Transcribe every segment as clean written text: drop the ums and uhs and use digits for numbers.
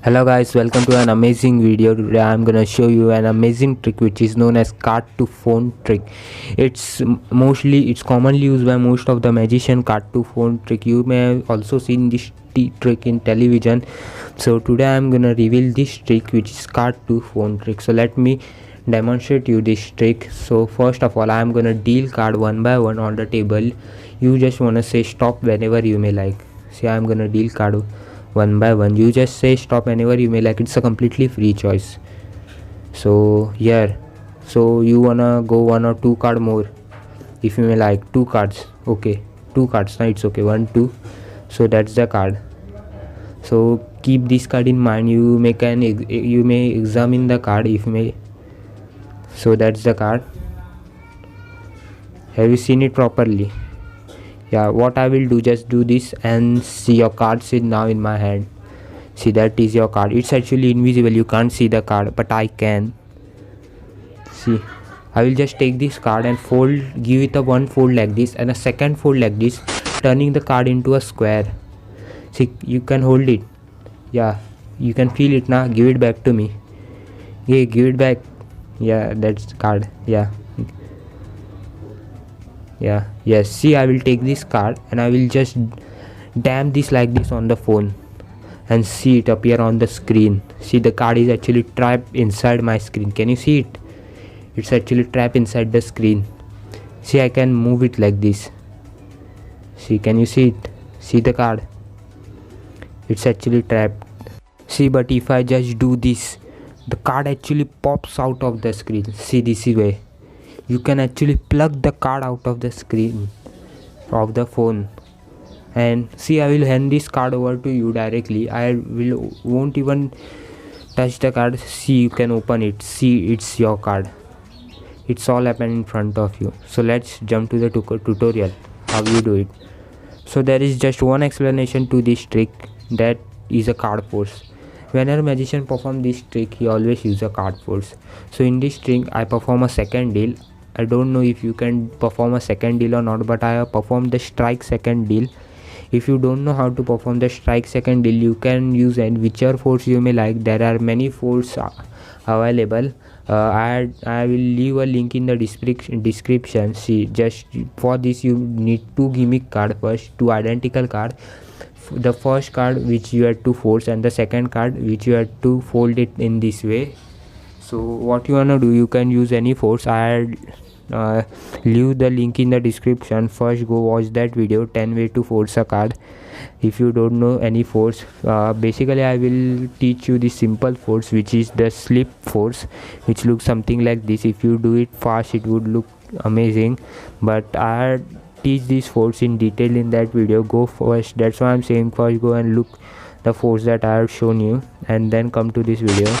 Hello guys, welcome to an amazing video. Today I'm gonna show you an amazing trick which is known as card to phone trick. It's commonly used by most of the magician. Card to phone trick. You may have also seen this trick in television. So today I'm gonna reveal this trick which is card to phone trick. So let me demonstrate you this trick. So first of all, I'm gonna deal card one by one on the table. You just wanna say stop whenever you may like. See, I'm gonna deal card one by one. You just say stop whenever you may like. It's a completely free choice. So here, so you wanna go one or two card more if you may like. Two cards, okay, two cards. Now it's okay, 1 2. So that's the card. So keep this card in mind. You may examine the card if you may. So that's the card. Have you seen it properly? Yeah, what I will do, just do this and see your cards is now in my hand. See, that is your card. It's actually invisible, you can't see the card, but I can see. I will just take this card and fold, give it a one fold like this and a second fold like this, turning the card into a square. See, you can hold it. Yeah, you can feel it now. Give it back to me. Yeah, give it back. Yeah, that's the card. Yeah, yes. See, I will take this card and I will just damn this like this on the phone and see it appear on the screen. See, the card is actually trapped inside my screen. Can you see it? It's actually trapped inside the screen. See, I can move it like this. See, can you see it? See the card? It's actually trapped. See, but if I just do this, the card actually pops out of the screen. See, this way you can actually plug the card out of the screen of the phone. And see, I will hand this card over to you directly. Won't even touch the card. See, you can open it. See, it's your card. It's all happened in front of you. So let's jump to the tutorial how you do it. So there is just one explanation to this trick, that is a card force. Whenever magician perform this trick, he always use a card force. So in this trick I perform a second deal. I don't know if you can perform a second deal or not, but I have performed the strike second deal. If you don't know how to perform the strike second deal, you can use whichever force you may like. There are many forces available. I will leave a link in the description. See, just for this you need two gimmick card first, two identical card. The first card which you have to force and the second card which you have to fold it in this way. So what you wanna do, you can use any force. I leave the link in the description. First go watch that video, 10 way to force a card. If you don't know any force, basically I will teach you the simple force which is the slip force, which looks something like this. If you do it fast it would look amazing, but I teach this force in detail in that video. Go first, that's why I'm saying first go and look the force that I have shown you and then come to this video.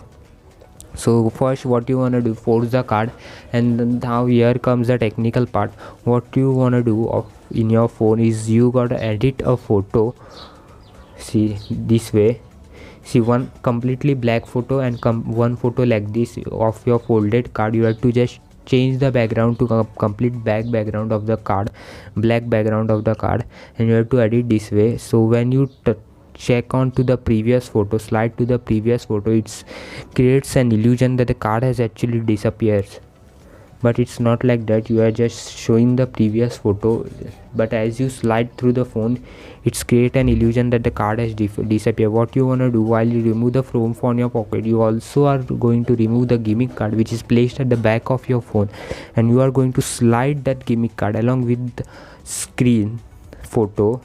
So first what you wanna do, force the card, and now here comes the technical part. What you wanna do in your phone is you gotta edit a photo. See, this way. See, one completely black photo and one photo like this of your folded card. You have to just change the background to complete background of the card, black background of the card, and you have to edit this way. So when you check on to the previous photo, slide to the previous photo, it creates an illusion that the card has actually disappeared, but it's not like that. You are just showing the previous photo, but as you slide through the phone, it's create an illusion that the card has disappeared. What you want to do, while you remove the phone from your pocket, you also are going to remove the gimmick card which is placed at the back of your phone, and you are going to slide that gimmick card along with the screen photo,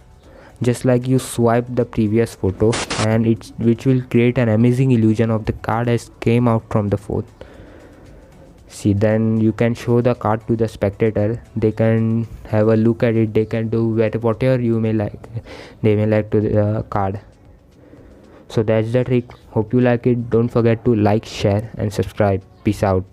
just like you swipe the previous photo, and which will create an amazing illusion of the card has came out from the phone. See, then you can show the card to the spectator. They can have a look at it. They can do whatever you may like, they may like to the card. So that's the trick. Hope you like it. Don't forget to like, share and subscribe. Peace out.